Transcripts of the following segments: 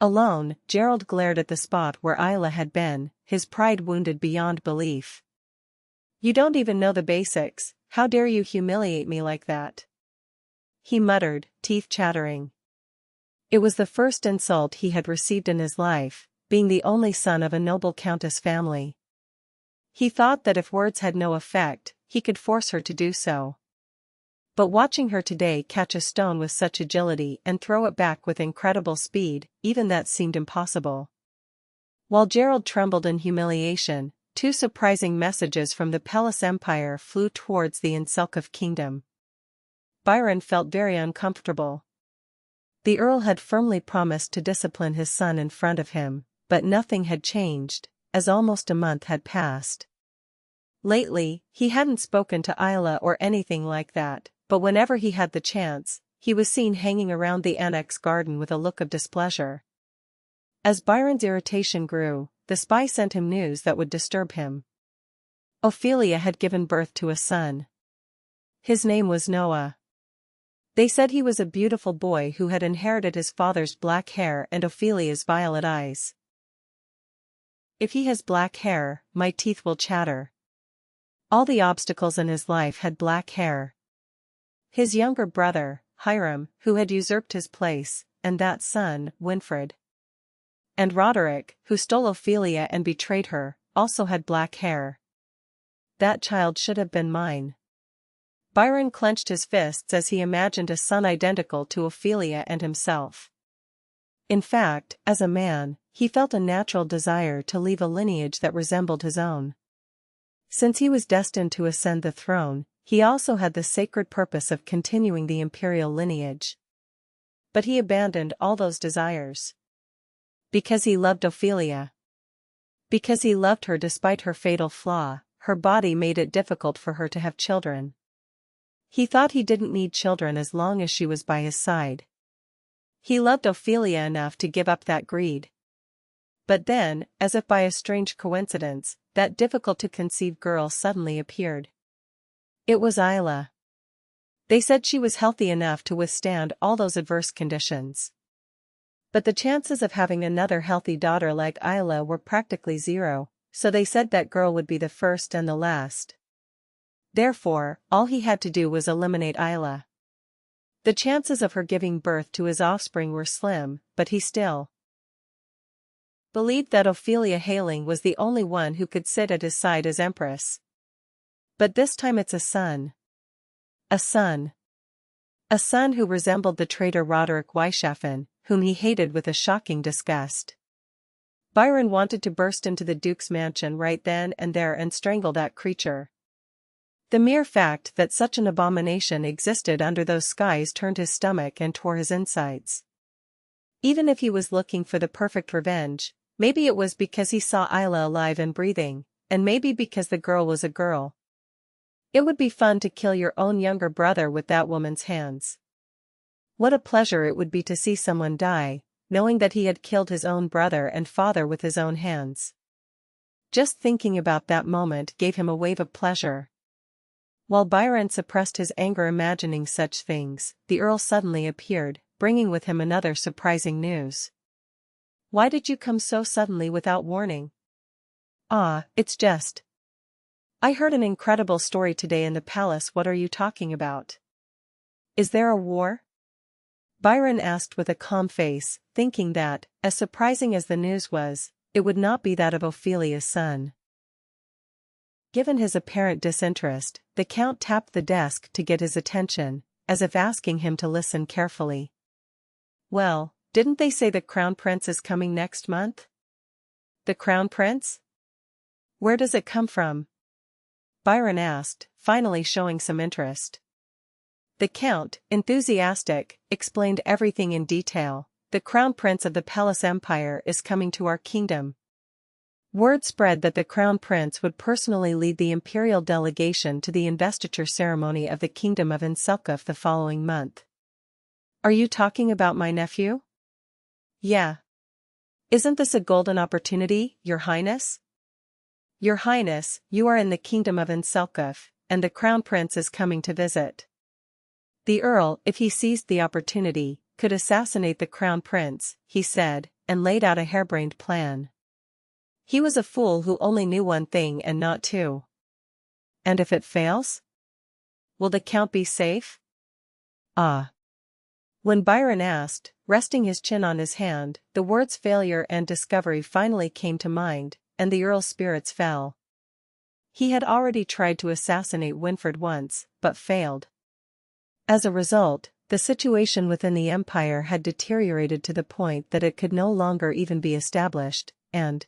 Alone, Gerald glared at the spot where Ayla had been, his pride wounded beyond belief. "You don't even know the basics, how dare you humiliate me like that?" he muttered, teeth chattering. It was the first insult he had received in his life, being the only son of a noble countess family. He thought that if words had no effect, he could force her to do so. But watching her today catch a stone with such agility and throw it back with incredible speed, even that seemed impossible. While Gerald trembled in humiliation, two surprising messages from the Palace Empire flew towards the Inselkov kingdom. Byron felt very uncomfortable. The Earl had firmly promised to discipline his son in front of him, but nothing had changed, as almost a month had passed. Lately, he hadn't spoken to Ayla or anything like that, but whenever he had the chance, he was seen hanging around the annex garden with a look of displeasure. As Byron's irritation grew, the spy sent him news that would disturb him. Ophelia had given birth to a son. His name was Noah. They said he was a beautiful boy who had inherited his father's black hair and Ophelia's violet eyes. If he has black hair, my teeth will chatter. All the obstacles in his life had black hair. His younger brother, Hiram, who had usurped his place, and that son, Winfred. And Roderick, who stole Ophelia and betrayed her, also had black hair. That child should have been mine. Byron clenched his fists as he imagined a son identical to Ophelia and himself. In fact, as a man, he felt a natural desire to leave a lineage that resembled his own. Since he was destined to ascend the throne, he also had the sacred purpose of continuing the imperial lineage. But he abandoned all those desires. Because he loved Ophelia. Because he loved her despite her fatal flaw, her body made it difficult for her to have children. He thought he didn't need children as long as she was by his side. He loved Ophelia enough to give up that greed. But then, as if by a strange coincidence, that difficult-to-conceive girl suddenly appeared. It was Ayla. They said she was healthy enough to withstand all those adverse conditions. But the chances of having another healthy daughter like Ayla were practically zero, so they said that girl would be the first and the last. Therefore, all he had to do was eliminate Ayla. The chances of her giving birth to his offspring were slim, but he still believed that Ophelia Hailing was the only one who could sit at his side as empress. But this time it's a son. A son. A son who resembled the traitor Roderick Weishafen, whom he hated with a shocking disgust. Byron wanted to burst into the Duke's mansion right then and there and strangle that creature. The mere fact that such an abomination existed under those skies turned his stomach and tore his insides. Even if he was looking for the perfect revenge, maybe it was because he saw Ayla alive and breathing, and maybe because the girl was a girl. It would be fun to kill your own younger brother with that woman's hands. What a pleasure it would be to see someone die, knowing that he had killed his own brother and father with his own hands. Just thinking about that moment gave him a wave of pleasure. While Byron suppressed his anger imagining such things, the Earl suddenly appeared, bringing with him another surprising news. "Why did you come so suddenly without warning?" "Ah, it's just. I heard an incredible story today in the palace." "What are you talking about? Is there a war?" Byron asked with a calm face, thinking that, as surprising as the news was, it would not be that of Ophelia's son. Given his apparent disinterest, the Count tapped the desk to get his attention, as if asking him to listen carefully. "Well, didn't they say the Crown Prince is coming next month?" "The Crown Prince? Where does it come from?" Byron asked, finally showing some interest. The Count, enthusiastic, explained everything in detail. "The Crown Prince of the Palace Empire is coming to our kingdom. Word spread that the Crown Prince would personally lead the imperial delegation to the investiture ceremony of the Kingdom of Inselkov the following month." "Are you talking about my nephew?" "Yeah. Isn't this a golden opportunity, Your Highness?" "Your Highness, you are in the Kingdom of Inselkov, and the Crown Prince is coming to visit." The Earl, if he seized the opportunity, could assassinate the Crown Prince, he said, and laid out a harebrained plan. He was a fool who only knew one thing and not two. And if it fails? Will the Count be safe? Ah. When Byron asked, resting his chin on his hand, the words failure and discovery finally came to mind, and the Earl's spirits fell. He had already tried to assassinate Winfred once, but failed. As a result, the situation within the Empire had deteriorated to the point that it could no longer even be established, and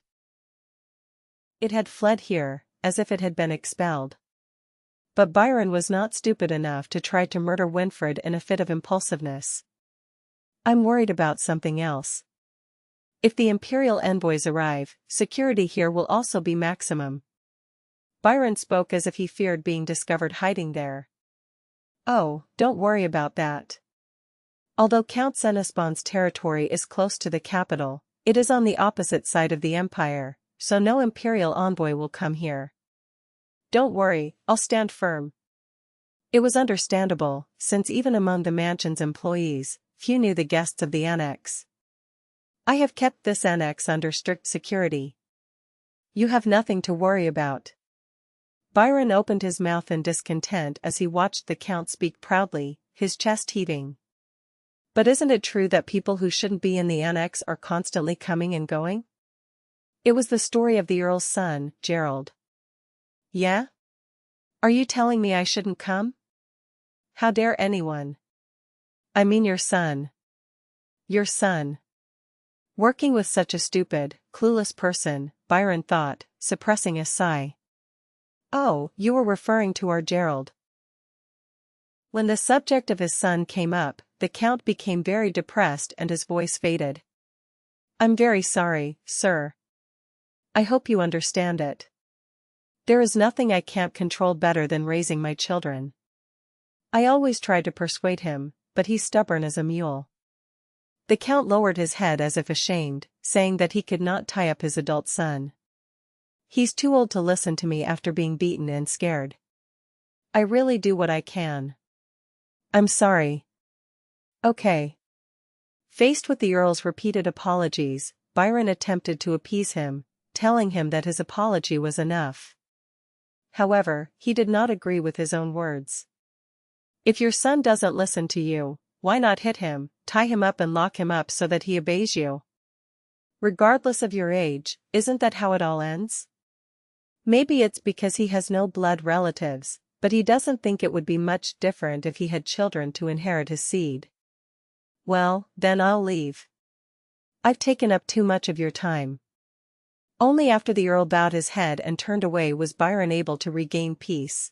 it had fled here, as if it had been expelled. But Byron was not stupid enough to try to murder Winfred in a fit of impulsiveness. I'm worried about something else. If the Imperial envoys arrive, security here will also be maximum. Byron spoke as if he feared being discovered hiding there. Oh, don't worry about that. Although Count SYNOPSIS' territory is close to the capital, it is on the opposite side of the Empire, so no Imperial envoy will come here. Don't worry, I'll stand firm. It was understandable, since even among the mansion's employees, few knew the guests of the annex. I have kept this annex under strict security. You have nothing to worry about. Byron opened his mouth in discontent as he watched the Count speak proudly, his chest heaving. But isn't it true that people who shouldn't be in the annex are constantly coming and going? It was the story of the Earl's son, Gerald. Yeah? Are you telling me I shouldn't come? How dare anyone? I mean your son. Your son. Working with such a stupid, clueless person, Byron thought, suppressing a sigh. Oh, you were referring to our Gerald. When the subject of his son came up, the Count became very depressed and his voice faded. I'm very sorry, sir. I hope you understand it. There is nothing I can't control better than raising my children. I always try to persuade him, but he's stubborn as a mule. The Count lowered his head as if ashamed, saying that he could not tie up his adult son. He's too old to listen to me after being beaten and scared. I really do what I can. I'm sorry. Okay. Faced with the Earl's repeated apologies, Byron attempted to appease him, telling him that his apology was enough. However, he did not agree with his own words. If your son doesn't listen to you, why not hit him, tie him up and lock him up so that he obeys you? Regardless of your age, isn't that how it all ends? Maybe it's because he has no blood relatives, but he doesn't think it would be much different if he had children to inherit his seed. Well, then I'll leave. I've taken up too much of your time. Only after the Earl bowed his head and turned away was Byron able to regain peace.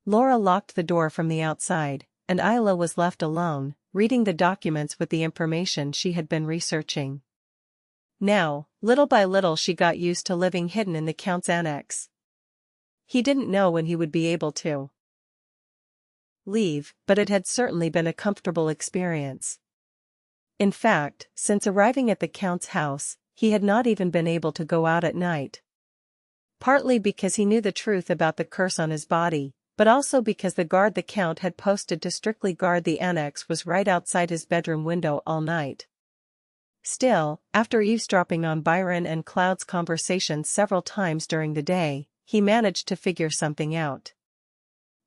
Laura locked the door from the outside, and Ayla was left alone, reading the documents with the information she had been researching. Now, little by little she got used to living hidden in the Count's annex. He didn't know when he would be able to leave, but it had certainly been a comfortable experience. In fact, since arriving at the Count's house, he had not even been able to go out at night. Partly because he knew the truth about the curse on his body, but also because the guard the Count had posted to strictly guard the annex was right outside his bedroom window all night. Still, after eavesdropping on Byron and Cloud's conversations several times during the day, he managed to figure something out.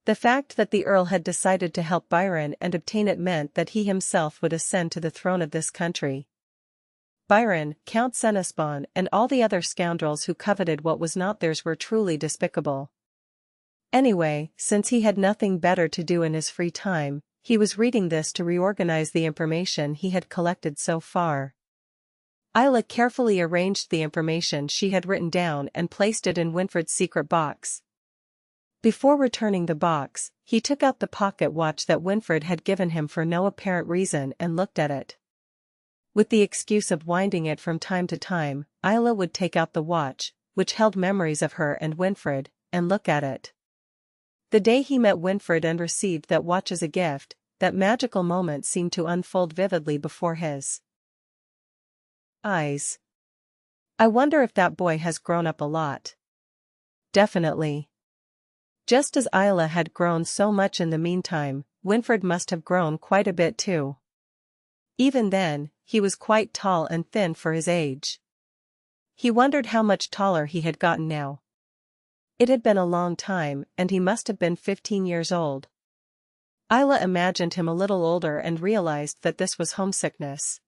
The fact that the Earl had decided to help Byron and obtain it meant that he himself would ascend to the throne of this country. Byron, Count SYNOPSIS, and all the other scoundrels who coveted what was not theirs were truly despicable. Anyway, since he had nothing better to do in his free time, he was reading this to reorganize the information he had collected so far. Ayla carefully arranged the information she had written down and placed it in Winfred's secret box. Before returning the box, he took out the pocket watch that Winfred had given him for no apparent reason and looked at it. With the excuse of winding it from time to time, Ayla would take out the watch, which held memories of her and Winfred, and look at it. The day he met Winfred and received that watch as a gift, that magical moment seemed to unfold vividly before his eyes. I wonder if that boy has grown up a lot. Definitely. Just as Ayla had grown so much in the meantime, Winfred must have grown quite a bit too. Even then, he was quite tall and thin for his age. He wondered how much taller he had gotten now. It had been a long time, and he must have been 15 years old. Ayla imagined him a little older and realized that this was homesickness.